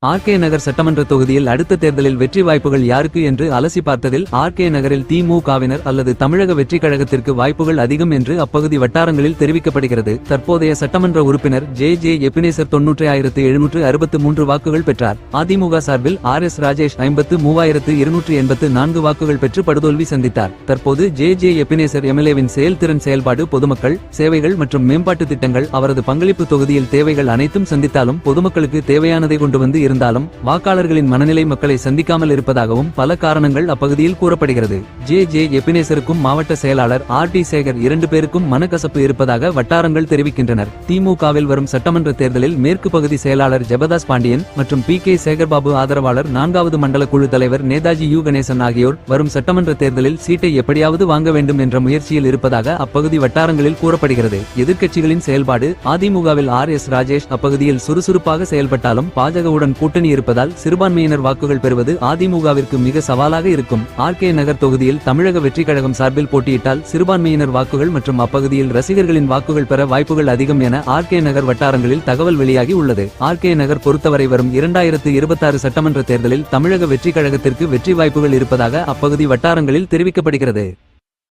RK நகர் சட்டமன்ற தொகுதியில் அடுத்த தேர்தலில் வெற்றி வாய்ப்புகள் யாருக்கு என்று அலசி பார்த்ததில் ஆர்கே நகரில் திமுகவினர் அல்லது தமிழக வெற்றி கழகத்திற்கு வாய்ப்புகள் அதிகம் என்று அப்பகுதி வட்டாரங்களில் தெரிவிக்கப்படுகிறது. தற்போதைய சட்டமன்ற உறுப்பினர் ஜே எபினேசர் 90,763 வாக்குகள் பெற்றார். அதிமுக சார்பில் RS ராஜேஷ் 53,284 வாக்குகள் பெற்று படுதோல்வி சந்தித்தார். தற்போது ஜே எபினேசர் எம்எல்ஏவின் செயல்திறன் செயல்பாடு பொதுமக்கள் சேவைகள் மற்றும் மேம்பாட்டு திட்டங்கள் அவரது பங்களிப்பு தொகுதியில் தேவைகள் அனைத்தும் சந்தித்தாலும் பொதுமக்களுக்கு தேவையானதை கொண்டு வந்து இருந்தாலும் வாக்காளர்களின் மனநிலை மக்களை சந்திக்காமல் இருப்பதாகவும் பல காரணங்கள் அப்பகுதியில் கூறப்படுகிறது. ஜே எபினேசருக்கும் மாவட்ட செயலாளர் RT சேகர் 2 பேருக்கும் மனக்கசப்பு இருப்பதாக வட்டாரங்கள் தெரிவிக்கின்றனர். திமுகவில் வரும் சட்டமன்ற தேர்தலில் மேற்கு பகுதி செயலாளர் ஜெபதாஸ் பாண்டியன் மற்றும் PK சேகர்பாபு ஆதரவாளர் 4வது மண்டல குழு தலைவர் நேதாஜி யு கணேசன் ஆகியோர் வரும் சட்டமன்ற தேர்தலில் சீட்டை எப்படியாவது வாங்க வேண்டும் என்ற முயற்சியில் இருப்பதாக அப்பகுதி வட்டாரங்களில் கூறப்படுகிறது. எதிர்க்கட்சிகளின் செயல்பாடு அதிமுகவில் RS ராஜேஷ் அப்பகுதியில் சுறுசுறுப்பாக செயல்பட்டாலும் பாஜகவுடன் கூட்டணி இருப்பதால் சிறுபான்மையினர் வாக்குகள் பெறுவது அதிமுகவிற்கு மிக சவாலாக இருக்கும். ஆர்கே நகர் தொகுதியில் தமிழக வெற்றி கழகம் சார்பில் போட்டியிட்டால் சிறுபான்மையினர் வாக்குகள் மற்றும் அப்பகுதியில் ரசிகர்களின் வாக்குகள் பெற வாய்ப்புகள் அதிகம் என ஆர்கே நகர் வட்டாரங்களில் தகவல் வெளியாகி உள்ளது. ஆர்கே நகர் பொறுத்தவரை வரும் 2026 சட்டமன்ற தேர்தலில் தமிழக வெற்றி கழகத்திற்கு வெற்றி வாய்ப்புகள் இருப்பதாக அப்பகுதி வட்டாரங்களில் தெரிவிக்கப்படுகிறது.